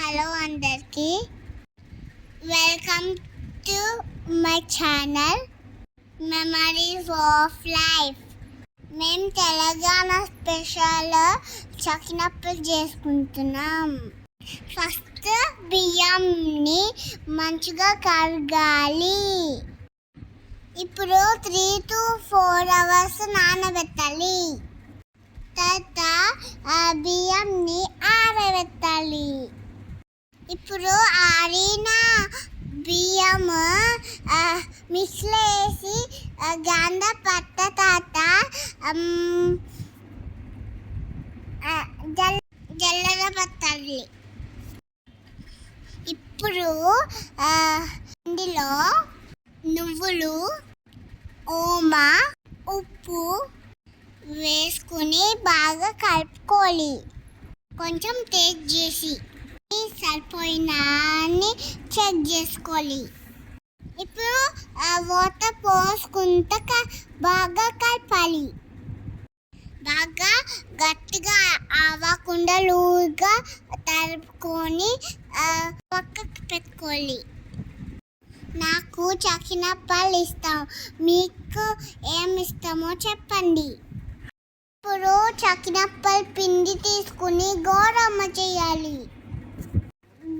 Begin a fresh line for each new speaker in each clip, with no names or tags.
Hello అందరికీ, welcome to my channel memories of life. మేము Telangana special చకినప్పలు చేసుకుంటున్నాం. ఫస్ట్ బియ్యంని మంచిగా కడగాలి. ఇప్పుడు 3 to 4 hours నానబెట్టాలి. తర్వాత బియ్యంని ఆరబెట్టాలి. ఇప్పుడు ఆరిన బియ్యం మిక్సీలో వేసి గంధ పట్ట తర్వాత జల్లెడ పట్టాలి. ఇప్పుడు ఇందులో నువ్వులు, ఓమా, ఉప్పు వేసుకుని బాగా కలుపుకోవాలి. కొంచెం టేస్ట్ చేసి సరిపోయినా అని చెక్ చేసుకోవాలి. ఇప్పుడు వాటర్ పోసుకుంటా బాగా కలపాలి. బాగా గట్టిగా అవ్వకుండా లూజ్గా తరుపుకొని పక్కకు పెట్టుకోవాలి. నాకు చకినప్పలు ఇష్టం. మీకు ఏమి ఇష్టమో చెప్పండి. ఇప్పుడు చకినప్పల పిండి తీసుకుని గోరమ్మ చేయాలి.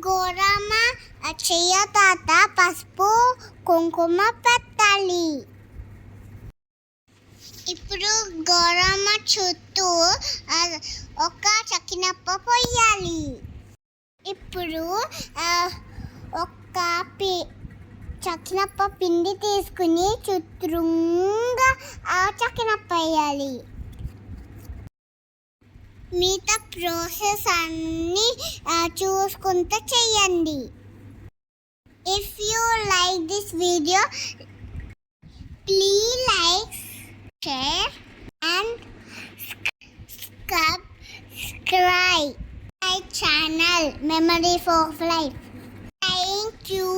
గోరమ్మ చెయ్య తాత పసుపు కుంకుమ పెట్టాలి. ఇప్పుడు గోరమ్మ చుట్టూ ఒక చకినప్ప పోయాలి. ఇప్పుడు ఒక చకినప్ప పిండి తీసుకుని చుట్టూగా చకినప్ప వేయాలి. మిగతా ప్రాసెస్ అన్నీ చూసుకుంటూ చేయండి. If you like this video, please like, share and subscribe my channel Memories of Life. Thank you.